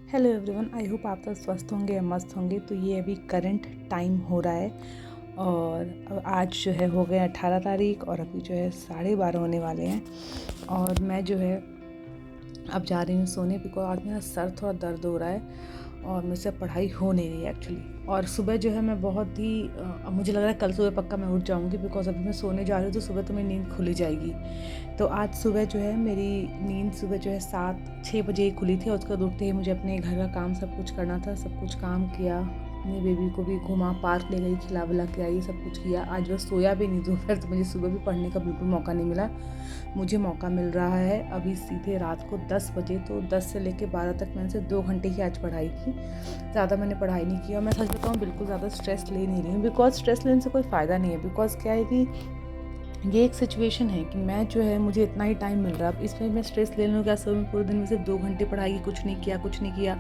Hello everyone, I hope आप सब स्वस्थ होंगे या मस्त होंगे। तो ये अभी करंट टाइम हो रहा है और अब आज जो है हो गए 18 तारीख और अभी जो है 12:30 होने वाले हैं। और मैं जो है अब जा रही हूँ सोने, बिकॉज आज मेरा सर थोड़ा दर्द हो रहा है और मुझसे पढ़ाई हो नहीं रही है एक्चुअली। और सुबह जो है मैं बहुत ही अब मुझे लग रहा है कल सुबह पक्का मैं उठ जाऊँगी, बिकॉज अभी मैं सोने जा रही हूँ तो सुबह तो मेरी नींद खुली जाएगी। तो आज सुबह जो है मेरी नींद सुबह जो है 7-6 बजे ही खुली थी और उसके बाद उठते ही मुझे अपने घर का काम सब कुछ करना था। सब कुछ काम किया, अपनी बेबी को भी घुमा, पार्क ले गई, खिला विला के आई, सब कुछ किया। आज बस सोया भी नहीं दोपहर, तो मुझे सुबह भी पढ़ने का बिल्कुल मौका नहीं मिला। मुझे मौका मिल रहा है अभी सीधे रात को 10 बजे, तो 10 से लेकर 12 तक मैंने सिर्फ 2 घंटे की आज पढ़ाई की। ज़्यादा मैंने पढ़ाई नहीं की और मैं सच बताऊँ बिल्कुल ज़्यादा स्ट्रेस ले नहीं रही हूँ, बिकॉज स्ट्रेस लेने से कोई फ़ायदा नहीं है। बिकॉज क्या है कि ये एक सिचुएशन है कि मैं जो है मुझे इतना ही टाइम मिल रहा है, अब इसमें मैं स्ट्रेस ले लूँ क्या? सुबह में पूरे दिन में सिर्फ 2 घंटे पढ़ाई की, कुछ नहीं किया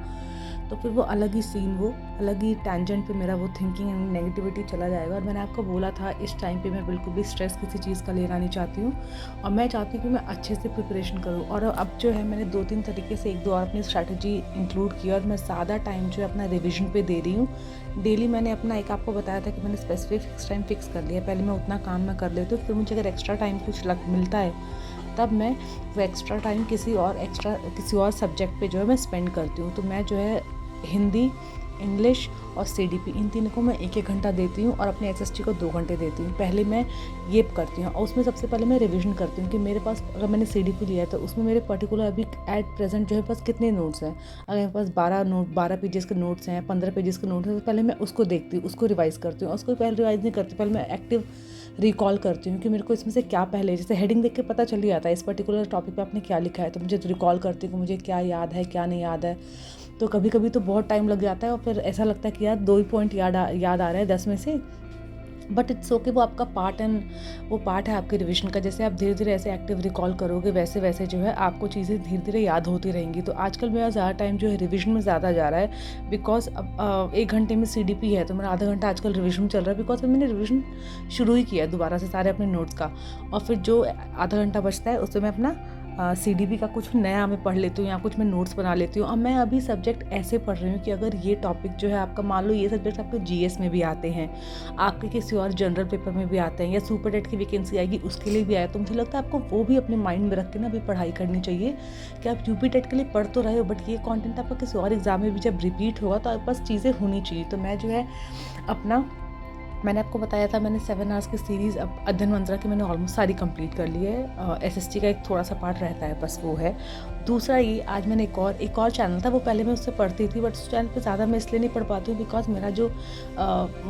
तो फिर वो अलग ही सीन, वो अलग ही टैंजेंट पे मेरा वो थिंकिंग एंड नेगेटिविटी चला जाएगा। और मैंने आपको बोला था इस टाइम पे मैं बिल्कुल भी स्ट्रेस किसी चीज़ का लेना नहीं चाहती हूँ और मैं चाहती हूँ कि मैं अच्छे से प्रिपरेशन करूँ। और अब जो है मैंने 2-3 तरीके से 1-2 और अपनी स्ट्रैटेजी इंक्लूड किया और मैं ज़्यादा टाइम जो है अपना रिविजन पे दे रही हूँ। डेली मैंने अपना एक आपको बताया था कि मैंने स्पेसिफिक फिक्स टाइम फिक्स कर लिया। पहले मैं उतना काम मैं कर लेती हूँ, फिर मुझे अगर एक्स्ट्रा टाइम कुछ मिलता है तब मैं वो एक्स्ट्रा टाइम किसी और सब्जेक्ट पे जो है मैं स्पेंड करती हूँ। तो मैं जो है हिंदी, इंग्लिश और सीडीपी इन तीनों को मैं 1-1 घंटा देती हूँ और अपने एसएसटी को 2 घंटे देती हूँ। पहले मैं ये करती हूँ और उसमें सबसे पहले मैं रिवीजन करती हूँ कि मेरे पास अगर मैंने सीडीपी लिया है तो उसमें मेरे पर्टिकुलर अभी एट प्रेजेंट जो है पास कितने नोट्स हैं। अगर मेरे पास 12 पेजेस के नोट्स हैं, 15 पेजेस के नोट्स हैं, तो पहले मैं उसको देखती हूँ, उसको रिवाइज़ करती हूँ। उसको पहले रिवाइज़ नहीं करती, पहले मैं एक्टिव रिकॉल करती हूँ कि मेरे को इसमें से क्या, पहले जैसे हेडिंग देख के पता चल ही आता है इस पर्टिकुलर टॉपिक पे आपने क्या लिखा है, तो मुझे रिकॉल करती हूँ कि मुझे क्या याद है क्या नहीं याद है। तो कभी कभी तो बहुत टाइम लग जाता है और फिर ऐसा लगता है कि यार 2 ही पॉइंट याद आ रहे हैं 10 में से, बट इट्स ओके। वो आपका पार्ट है आपके रिवीजन का। जैसे आप धीरे धीरे ऐसे एक्टिव रिकॉल करोगे वैसे वैसे जो है आपको चीज़ें धीरे धीरे याद होती रहेंगी। तो आजकल मेरा ज़्यादा टाइम जो है रिवीजन में ज़्यादा जा रहा है, बिकॉज अब 1 घंटे में सीडीपी है तो मेरा आधा घंटा आजकल रिवीजन चल रहा है, बिकॉज मैंने रिवीजन शुरू ही किया है दोबारा से सारे अपने नोट्स का। और फिर जो आधा घंटा बचता है उसमें मैं अपना सीडीपी का कुछ नया मैं पढ़ लेती हूँ या कुछ मैं नोट्स बना लेती हूँ। और मैं अभी सब्जेक्ट ऐसे पढ़ रही हूँ कि अगर ये टॉपिक जो है आपका, मान लो ये सब्जेक्ट आपके जीएस में भी आते हैं, आपके किसी और जनरल पेपर में भी आते हैं या सुपर टेट की वैकेंसी आएगी उसके लिए भी आया, तो मुझे लगता है आपको वो भी अपने माइंड में रख के ना अभी पढ़ाई करनी चाहिए कि आप यूपी टेट के लिए पढ़ तो रहे हो, बट ये कॉन्टेंट आपका किसी और एग्जाम में भी जब रिपीट होगा तो आपके पास चीज़ें होनी चाहिए। तो मैं जो है अपना, मैंने आपको बताया था मैंने 7 आवर्स की सीरीज़ अब अध्ययन मंत्रा की मैंने ऑलमोस्ट सारी कंप्लीट कर ली है। एसएसटी का एक थोड़ा सा पार्ट रहता है, बस वो है। दूसरा ये, आज मैंने एक और चैनल था, वो पहले मैं उससे पढ़ती थी, बट उस चैनल पे ज़्यादा मैं इसलिए नहीं पढ़ पाती हूँ बिकॉज मेरा जो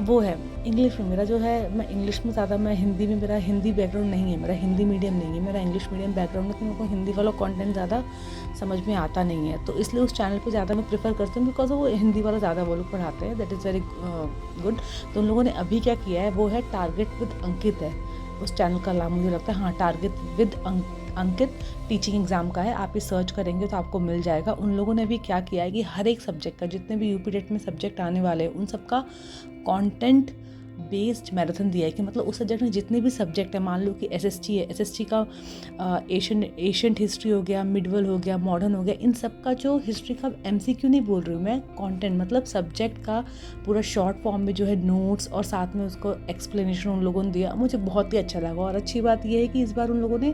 वो है इंग्लिश में, मेरा जो है मैं इंग्लिश में ज़्यादा, मैं हिंदी में, मेरा हिंदी बैकग्राउंड नहीं है, मेरा हिंदी मीडियम नहीं है, मेरा इंग्लिश मीडियम बैकग्राउंड है, तो मेरे को हिंदी वाला कॉन्टेंट ज़्यादा समझ में आता नहीं है। तो इसलिए उस चैनल पर ज़्यादा मैं प्रेफर करती हूँ बिकॉज वो हिंदी वाला ज़्यादा वो लोग पढ़ाते हैं, दैट इज़ वेरी गुड। तो उन लोगों ने अभी क्या किया है वो है टारगेट विद अंकित है उस चैनल का नाम, मुझे लगता है, हाँ, target with Ankit teaching exam का है। आप ये सर्च करेंगे तो आपको मिल जाएगा। उन लोगों ने भी क्या किया है कि हर एक सब्जेक्ट का, जितने भी यूपी टेट में सब्जेक्ट आने वाले हैं उन सबका कंटेंट बेस्ड मैराथन दिया है कि मतलब उस सब्जेक्ट में जितने भी सब्जेक्ट है, मान लो कि एसएसटी है, एसएसटी का एशियंट हिस्ट्री हो गया, मिडवल हो गया, मॉडर्न हो गया, इन सब का जो हिस्ट्री का एमसीक्यू नहीं बोल रही हूँ मैं, कंटेंट मतलब सब्जेक्ट का पूरा शॉर्ट फॉर्म में जो है नोट्स और साथ में उसको एक्सप्लेनेशन उन लोगों ने दिया। मुझे बहुत ही अच्छा लगा और अच्छी बात यह है कि इस बार उन लोगों ने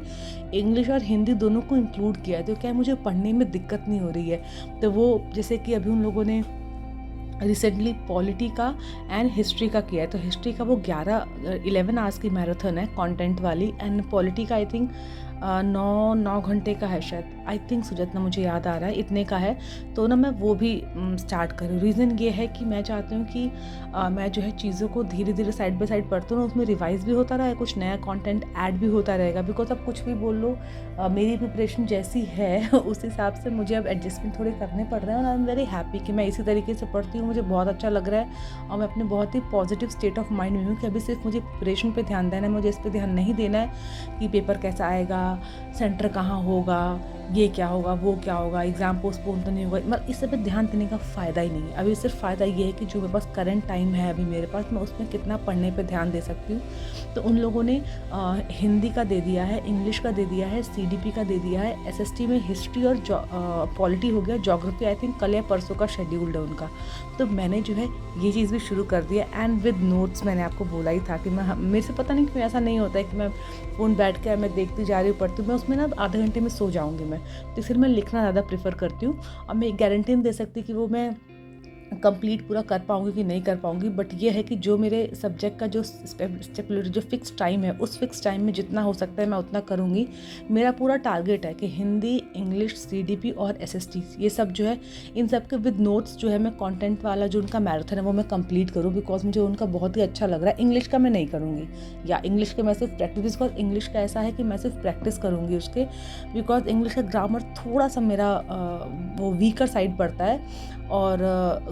इंग्लिश और हिंदी दोनों को इंक्लूड किया है, तो क्या मुझे पढ़ने में दिक्कत नहीं हो रही है। तो वो जैसे कि अभी उन लोगों ने रिसेंटली पॉलिटी का एंड हिस्ट्री का किया है, तो हिस्ट्री का वो 11 आवर्स की मैराथन है कंटेंट वाली, एंड पॉलिटी का आई थिंक 9 घंटे का है शायद, आई थिंक सो, जितना मुझे याद आ रहा है इतने का है। तो ना मैं वो भी स्टार्ट करूँ। रीज़न ये है कि मैं चाहती हूँ कि मैं जो है चीज़ों को धीरे धीरे साइड बाय साइड पढ़ती हूँ, उसमें रिवाइज भी होता रहा, कुछ नया कंटेंट ऐड भी होता रहेगा। बिकॉज अब कुछ भी बोल लो, मेरी प्रिपरेशन जैसी है उस हिसाब से मुझे अब एडजस्टमेंट थोड़े करने पड़ रहे हैं और आई एम वेरी हैप्पी कि मैं इसी तरीके से पढ़ती हूँ। मुझे बहुत अच्छा लग रहा है और मैं अपने बहुत ही पॉजिटिव स्टेट ऑफ माइंड में हूँ कि अभी सिर्फ मुझे प्रिपरेशन पे ध्यान देना है, मुझे इस पर ध्यान नहीं देना है कि पेपर कैसा आएगा, सेंटर कहाँ होगा, ये क्या होगा, वो क्या होगा, एग्ज़ाम पोस्टपोन तो नहीं होगा, मतलब इस सब पे ध्यान देने का फ़ायदा ही नहीं है। अभी सिर्फ फ़ायदा ये है कि जो मेरे पास करंट टाइम है अभी मेरे पास, मैं उसमें कितना पढ़ने पे ध्यान दे सकती हूँ। तो उन लोगों ने हिंदी का दे दिया है, इंग्लिश का दे दिया है, सीडीपी का दे दिया है, एसएसटी में हिस्ट्री और पॉलिटी हो गया, ज्योग्राफी आई थिंक कल या परसों का शेड्यूल्ड है उनका। तो मैंने जो है ये चीज़ भी शुरू कर दिया एंड विद नोट्स। मैंने आपको बोला ही था कि मैं, मेरे से पता नहीं क्यों ऐसा नहीं होता है कि मैं फ़ोन बैठ के मैं देखती जा रही हूँ, पढ़ती हूँ, मैं उसमें ना आधे घंटे में सो जाऊँगी मैं। तो फिर मैं लिखना ज़्यादा प्रेफर करती हूँ। और मैं गारंटी नहीं दे सकती कि वो मैं कंप्लीट पूरा कर पाऊँगी कि नहीं कर पाऊँगी, बट ये है कि जो मेरे सब्जेक्ट का जो जो फिक्स टाइम है, उस फिक्स टाइम में जितना हो सकता है मैं उतना करूँगी। मेरा पूरा टारगेट है कि हिंदी, इंग्लिश, सीडीपी और एसएसटी ये सब जो है, इन सब के विद नोट्स जो है मैं कंटेंट वाला जो उनका मैराथन है वो मैं कंप्लीट करूँ, बिकॉज मुझे उनका बहुत ही अच्छा लग रहा है। इंग्लिश का मैं नहीं करूँगी, या इंग्लिश के मैं सिर्फ प्रैक्टिस, बिकॉज इंग्लिश का ऐसा है कि मैं सिर्फ प्रैक्टिस करूँगी उसके, बिकॉज इंग्लिश का ग्रामर थोड़ा सा मेरा वो वीकर साइड पड़ता है, और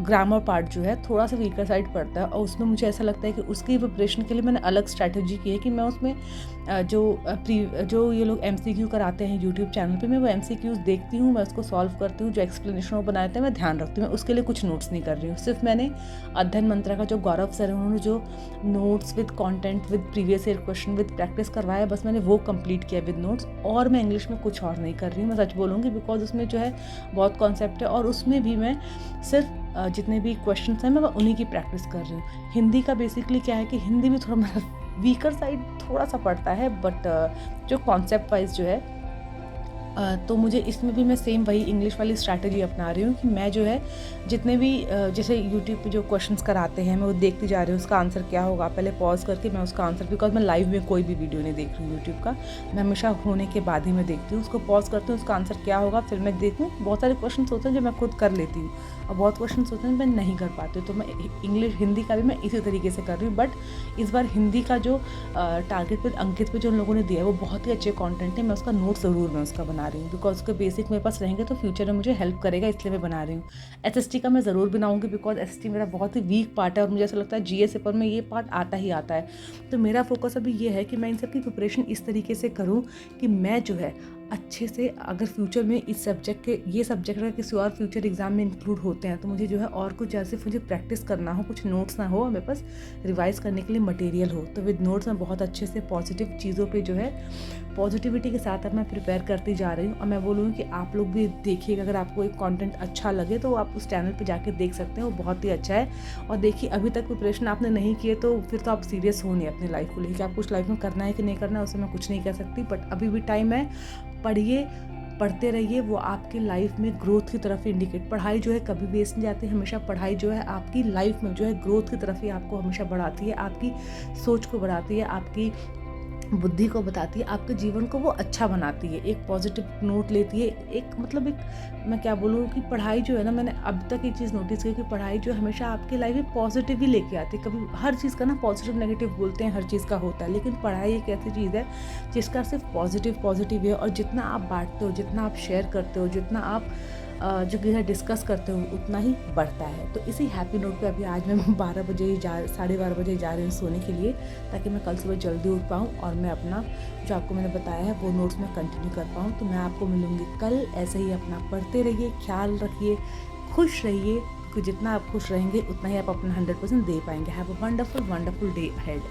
ग्रामर पार्ट जो है थोड़ा सा वीकर साइड पड़ता है, और उसमें मुझे ऐसा लगता है कि उसकी प्रिपरेशन के लिए मैंने अलग स्ट्रैटेजी की है कि मैं उसमें जो ये लोग एमसीक्यू कराते हैं यूट्यूब चैनल पे, मैं वो एमसीक्यूज देखती हूँ, मैं उसको सॉल्व करती हूँ, जो एक्सप्लेनेशन वो बनाते हैं मैं ध्यान रखती हूँ। मैं उसके लिए कुछ नोट्स नहीं कर रही हूँ, सिर्फ मैंने अध्ययन मंत्रा का जो गौरव सर है उन्होंने जो notes with content with previous year question with practice करवाया, बस मैंने वो कंप्लीट किया विद नोट्स। और मैं इंग्लिश में कुछ और नहीं कर रही हूँ, मैं सच बोलूँगी, बिकॉज उसमें जो है बहुत कॉन्सेप्ट है, और उसमें भी मैं सिर्फ जितने भी क्वेश्चंस हैं मैं उन्हीं की प्रैक्टिस कर रही हूँ। हिंदी का बेसिकली क्या है कि हिंदी में थोड़ा मेरा वीकर साइड थोड़ा सा पड़ता है, बट जो कॉन्सेप्ट वाइज जो है तो मुझे इसमें भी मैं सेम वही इंग्लिश वाली स्ट्रैटेजी अपना रही हूँ कि मैं जो है जितने भी जैसे यूट्यूब पे जो क्वेश्चंस कराते हैं मैं वो देखती जा रही हूँ, उसका आंसर क्या होगा पहले पॉज करके मैं उसका आंसर, बिकॉज मैं लाइव में कोई भी वीडियो नहीं देख रही हूँ यूट्यूब का, मैं हमेशा होने के बाद ही मैं देखती हूँ, उसको पॉज करती हूँ, उसका आंसर क्या होगा फिर मैं देखूँ। बहुत सारे क्वेश्चन होते हैं जो मैं खुद कर लेती हूँ और बहुत क्वेश्चन होते हैं मैं नहीं कर पाती हूँ, तो मैं इंग्लिश हिंदी का भी मैं इसी तरीके से कर रही हूँ। बट इस बार हिंदी का जो टारगेट पे अंकित पे जो उन लोगों ने दिया है वो बहुत ही अच्छे कंटेंट है, मैं उसका नोट ज़रूर मैं उसका बना रही हूँ, बिकॉज उसके बेसिक मेरे पास रहेंगे तो फ्यूचर में मुझे हेल्प करेगा, इसलिए मैं बना रही हूँ। एसएसटी का मैं ज़रूर बनाऊँगी, बिकॉज एसएसटी मेरा बहुत ही वीक पार्ट है और मुझे ऐसा लगता है जीएस पेपर में ये पार्ट आता ही आता है। तो मेरा फोकस अभी ये है कि मैं इन सब की प्रिपरेशन इस तरीके से करूँ कि मैं जो है अच्छे से, अगर फ्यूचर में इस सब्जेक्ट के ये सब्जेक्ट अगर किसी और फ्यूचर एग्जाम में इंक्लूड होते हैं तो मुझे जो है और कुछ जैसे मुझे प्रैक्टिस करना हो, कुछ नोट्स ना हो, मेरे पास रिवाइज करने के लिए मटेरियल हो, तो विद नोट्स मैं बहुत अच्छे से पॉजिटिव चीज़ों पे जो है पॉजिटिविटी के साथ अब मैं प्रिपेयर करती जा रही हूँ। और मैं बोलूँगी कि आप लोग भी देखिएगा, अगर आपको एक कंटेंट अच्छा लगे तो आप उस चैनल पे जाके देख सकते हैं, वो बहुत ही अच्छा है। और देखिए अभी तक प्रिपरेशन आपने नहीं की है तो फिर तो आप सीरियस हो नहीं अपनी लाइफ को लेकर, आप कुछ लाइफ में करना है कि नहीं करना है उससे मैं कुछ नहीं कह सकती, बट अभी भी टाइम है, पढ़िए, पढ़ते रहिए, वो आपकी लाइफ में ग्रोथ की तरफ इंडिकेट, पढ़ाई जो है कभी वेस्ट नहीं जाती, हमेशा पढ़ाई जो है आपकी लाइफ में जो है ग्रोथ की तरफ ही आपको हमेशा बढ़ाती है, आपकी सोच को बढ़ाती है, आपकी बुद्धि को बताती है, आपके जीवन को वो अच्छा बनाती है, एक पॉजिटिव नोट लेती है, एक मतलब एक मैं क्या बोलूँ कि पढ़ाई जो है ना, मैंने अब तक ये चीज़ नोटिस की कि पढ़ाई जो हमेशा आपकी लाइफ में पॉजिटिव ही लेके आती है। कभी हर चीज़ का ना पॉजिटिव नेगेटिव बोलते हैं, हर चीज़ का होता है, लेकिन पढ़ाई एक ऐसी चीज़ है जिसका सिर्फ पॉजिटिव है, और जितना आप बांटते हो, जितना आप शेयर करते हो, जितना आप जो कि डिस्कस करते हो उतना ही बढ़ता है। तो इसी हैप्पी नोट पे अभी आज मैं 12 बजे ही 12:30 बजे जा रही हूँ सोने के लिए, ताकि मैं कल सुबह जल्दी उठ पाऊँ और मैं अपना जो आपको मैंने बताया है वो नोट्स में कंटिन्यू कर पाऊँ। तो मैं आपको मिलूँगी कल, ऐसे ही अपना पढ़ते रहिए, ख्याल रखिए, खुश रहिए, क्योंकि जितना आप खुश रहेंगे उतना ही आप अपना 100% दे पाएंगे। Have a wonderful day ahead.